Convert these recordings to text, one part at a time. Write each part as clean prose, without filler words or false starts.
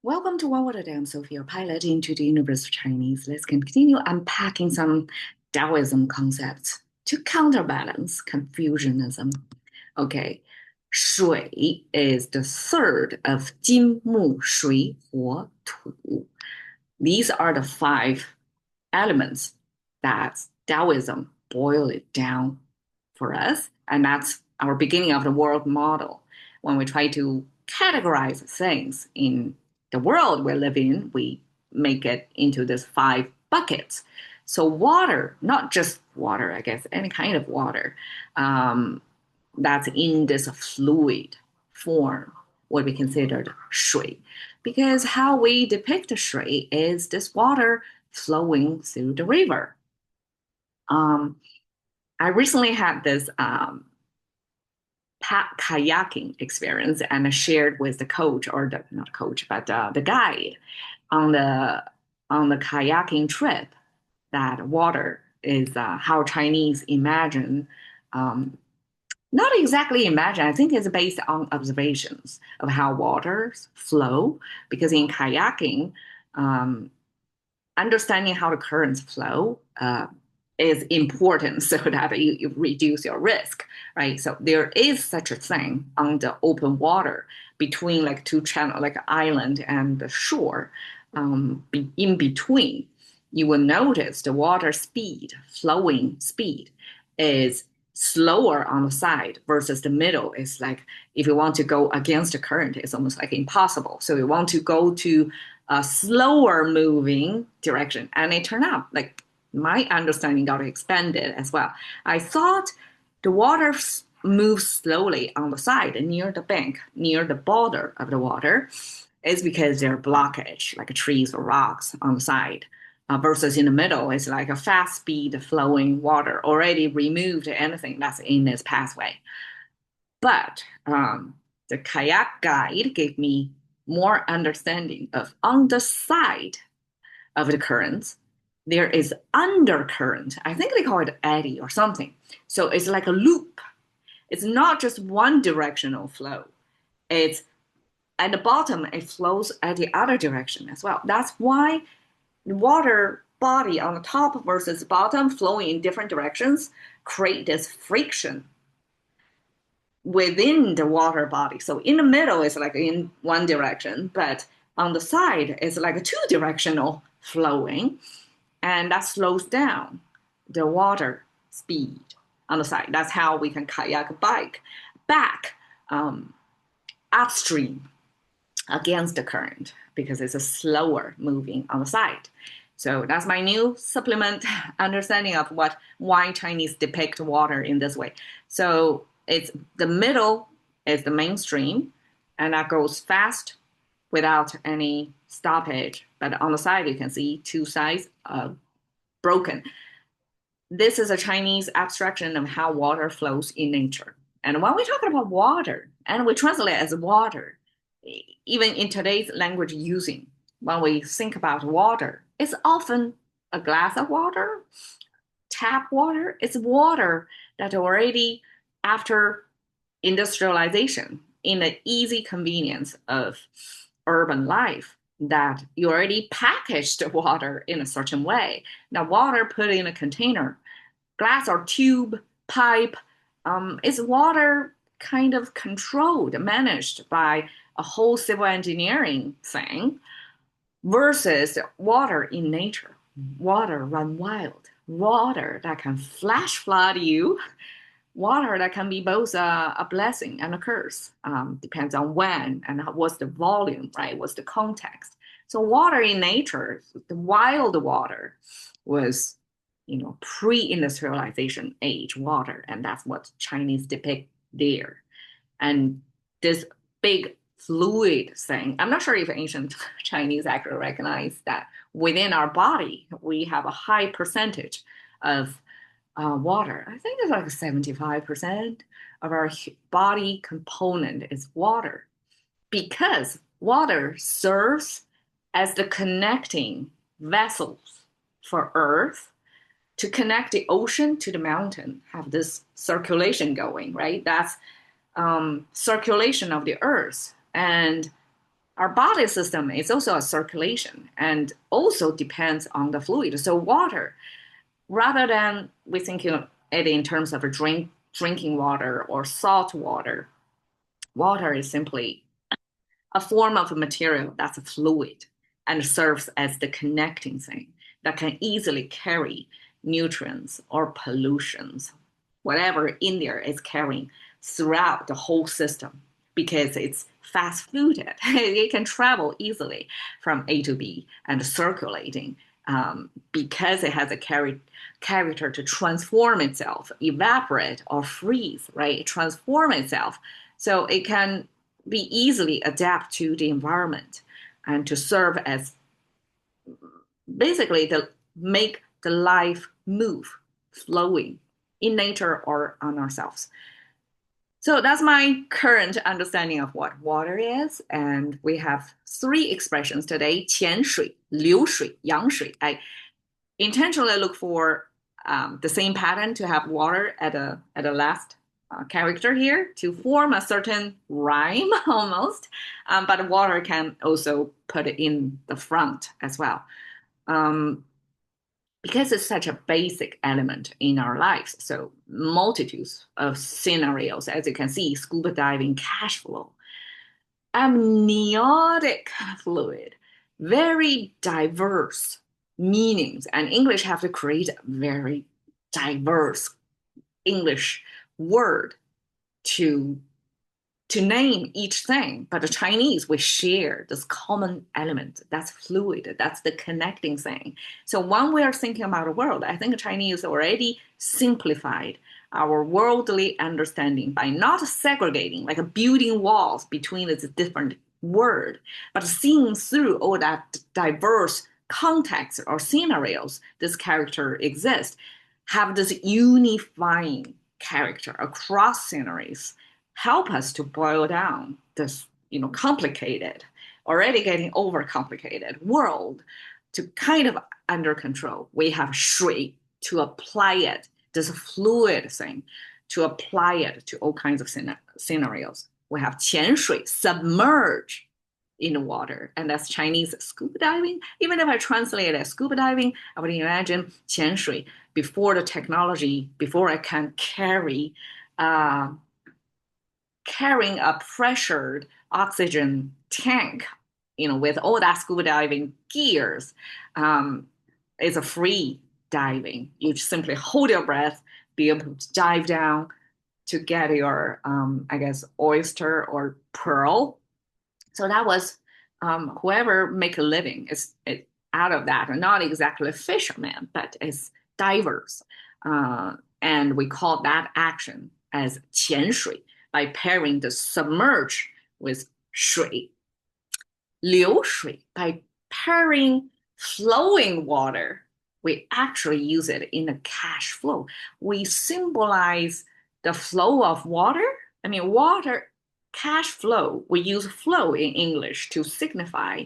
Welcome to OWAD today. I'm Sophie, your pilot into the universe of Chinese. Let's continue unpacking some Taoism concepts to counterbalance Confucianism. Okay, 水 is the third of 金木水火土. These are the five elements that Taoism boiled it down for us. And that's our beginning of the world model. When we try to categorize things in the world we live in, we make it into these five buckets. So water, not just water, I guess, any kind of water um, that's in this fluid form would be considered 水. Because how we depict 水 is this water flowing through the river. Um, I recently had this kayaking experience and I shared with the coach or the not coach but the guide on the kayaking trip that water is how Chinese imagine um, not exactly imagine. I think it's based on observations of how waters flow because in kayaking um, understanding how the currents flow is important so that you reduce your risk, right? So there is such a thing on the open water between like two channel, like island and the shore. In between, you will notice the water speed, flowing speed, is slower on the side versus the middle is like if you want to go against the current, it's almost like impossible. So you want to go to a slower moving direction. And it turned out like my understanding got expanded as well. I thought the water moves slowly on the side near the bank, near the border of the water, is because there are blockage, like trees or rocks on the side. Versus in the middle, it's like a fast speed flowing water, already removed anything that's in this pathway. But the kayak guide gave me more understanding of on the side of the currents, there is undercurrent. I think they call it eddy or something. So it's like a loop. It's not just one directional flow. It's at the bottom, it flows at the other direction as well. That's why the water body on the top versus bottom flowing in different directions create this friction within the water body. So in the middle is like in one direction, but on the side is like a two directional flowing, and that slows down the water speed on the side. That's how we can kayak bike back um, upstream against the current because it's a slower moving on the side. So that's my new supplement understanding of why Chinese depict water in this way. So it's the middle is the mainstream, and that goes fast without any stoppage. But on the side, you can see two sides broken. This is a Chinese abstraction of how water flows in nature. And when we talk about water, and we translate it as water, even in today's language using, when we think about water, it's often a glass of water, tap water. It's water that already after industrialization in the easy convenience of urban life that you already packaged water in a certain way. Now, water put in a container, glass or tube, pipe, is water kind of controlled, managed by a whole civil engineering thing versus water in nature. Water run wild, water that can flash flood you, water that can be both a blessing and a curse. Depends on when and what's the volume, right? What's the context. So water in nature, the wild water was, pre-industrialization age water, and that's what Chinese depict there. And this big fluid thing, I'm not sure if ancient Chinese actually recognize that within our body, we have a high percentage of water. I think it's like 75% of our body component is water because water serves as the connecting vessels for Earth to connect the ocean to the mountain, have this circulation going, right? That's circulation of the Earth. And our body system is also a circulation and also depends on the fluid. So water, rather than we think it in terms of a drinking water or salt water, water is simply a form of a material that's a fluid and serves as the connecting thing that can easily carry nutrients or pollutions, whatever in there is carrying throughout the whole system because it's fast fluid. It can travel easily from A to B and circulating because it has a character to transform itself, evaporate or freeze, right? Transform itself. So it can be easily adapt to the environment and to serve as basically to make the life move, flowing in nature or on ourselves. So that's my current understanding of what water is. And we have three expressions today: 潜水, 流水, 洋水. I intentionally look for the same pattern to have water at a last character here to form a certain rhyme almost. But water can also put it in the front as well. Um, because it's such a basic element in our lives. So multitudes of scenarios, as you can see, scuba diving, cash flow, amniotic fluid, very diverse meanings. And English have to create a very diverse English word to name each thing. But the Chinese, we share this common element that's fluid, that's the connecting thing. So when we are thinking about the world, I think the Chinese already simplified our worldly understanding by not segregating, like building walls between its different word, but seeing through all that diverse context or scenarios this character exists, have this unifying character across scenarios help us to boil down this, complicated, already getting overcomplicated world to kind of under control. We have shui to apply it, this fluid thing, to apply it to all kinds of scenarios. We have 潜水, submerge in the water, and that's Chinese scuba diving. Even if I translate it as scuba diving, I would imagine 潜水before the technology, before I can carrying a pressured oxygen tank, with all that scuba diving gears, is a free diving. You simply hold your breath, be able to dive down to get your, I guess, oyster or pearl. So that was whoever make a living is out of that, and not exactly fishermen, but it's divers. And we call that action as 潜水 by pairing the submerge with 水, 流水 by pairing flowing water. We actually use it in the cash flow. We symbolize the flow of water. I mean, water, cash flow. We use flow in English to signify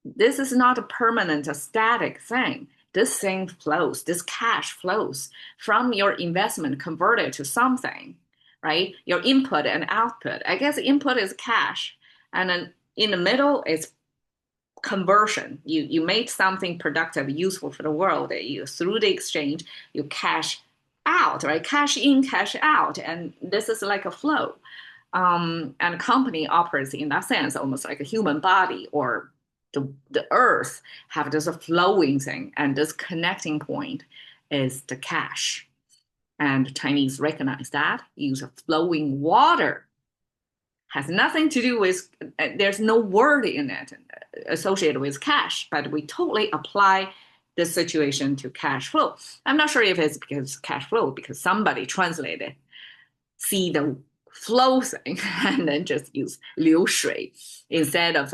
this is not a permanent, a static thing. This thing flows, this cash flows from your investment converted to something, right? Your input and output. I guess input is cash. And then in the middle is conversion. You made something productive, useful for the world. Through the exchange, you cash out, right? Cash in, cash out. And this is like a flow. And a company operates in that sense, almost like a human body or the earth have this flowing thing, and this connecting point is the cash. And Chinese recognize that, use of flowing water. Has nothing to do with, there's no word in it associated with cash, but we totally apply this situation to cash flow. I'm not sure if it's because cash flow, because somebody translated, see the flow thing, and then just use 流水 instead of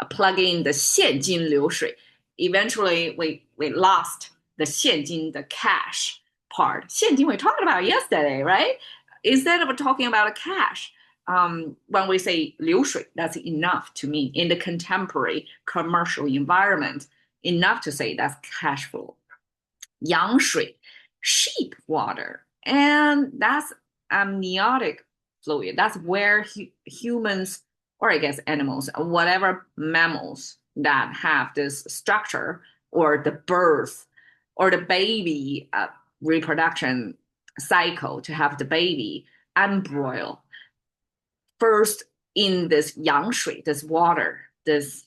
plugging the 现金流水. Eventually, we lost the 现金, the cash part. 现金we talked about yesterday, right? Instead of talking about a cash, when we say 流水, that's enough to me in the contemporary commercial environment, enough to say that's cash flow. 羊水, sheep water, and that's amniotic fluid. That's where humans or I guess animals, whatever mammals that have this structure or the birth or the baby reproduction cycle to have the baby embryo first in this yang shui, this water, this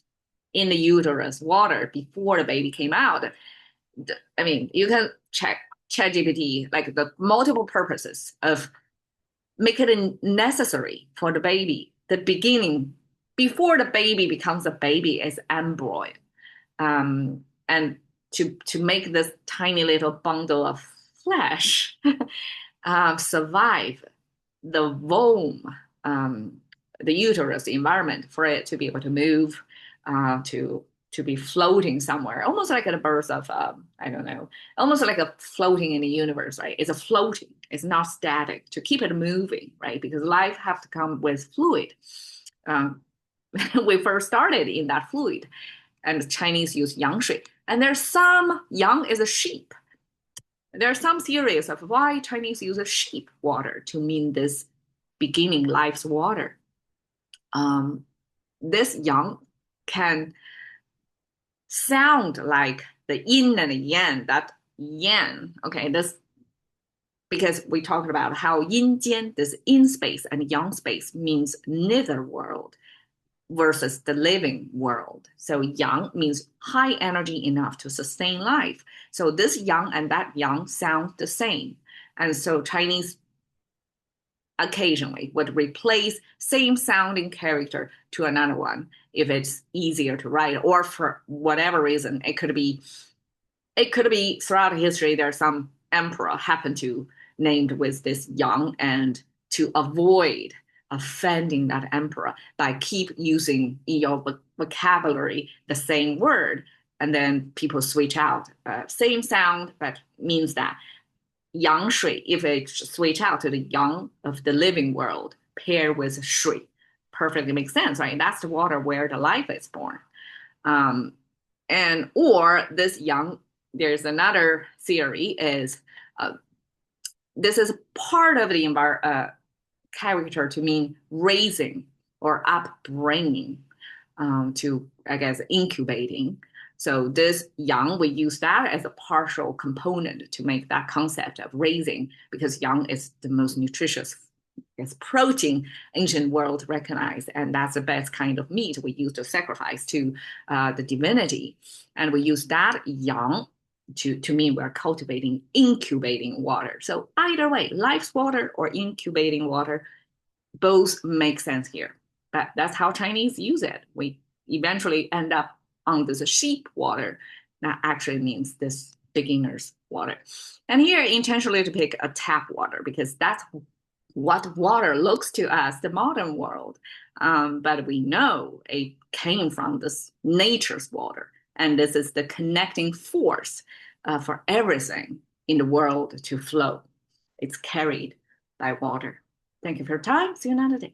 in the uterus water before the baby came out. I mean, you can check ChatGPT, like the multiple purposes of make it necessary for the baby. The beginning, before the baby becomes a baby, is embryo. And to make this tiny little bundle of flesh survive the womb, the uterus environment for it to be able to move, to be floating somewhere, almost like a birth of I don't know, almost like a floating in the universe, right? It's a floating, it's not static. To keep it moving, right? Because life have to come with fluid. We first started in that fluid, and the Chinese use yang shui. And there's some yang is a sheep. There are some theories of why Chinese use a sheep water to mean this beginning life's water. This yang can sound like the yin and the yang, that yang, okay, this, because we talked about how yin jian, this yin space and yang space means nether world versus the living world. So yang means high energy enough to sustain life. So this yang and that yang sound the same. And so Chinese occasionally would replace same sounding character to another one if it's easier to write, or for whatever reason. It could be throughout history there's some emperor happened to named with this yang, and to avoid offending that emperor by keep using in your vocabulary the same word, and then people switch out same sound but means that yang shui, if it switch out to the yang of the living world paired with shui, perfectly makes sense, right? That's the water where the life is born. And or this yang, there's another theory is this is part of the character to mean raising or upbringing, to, I guess, incubating. So this yang, we use that as a partial component to make that concept of raising, because yang is the most nutritious, as protein ancient world recognized, and that's the best kind of meat we use to sacrifice to the divinity. And we use that yang to mean we're cultivating, incubating water. So either way, life's water or incubating water, both make sense here. That's how Chinese use it. We eventually end up on this sheep water. That actually means this beginner's water. And here intentionally to pick a tap water, because that's what water looks to us, the modern world. But we know it came from this nature's water. And this is the connecting force for everything in the world to flow. It's carried by water. Thank you for your time. See you another day.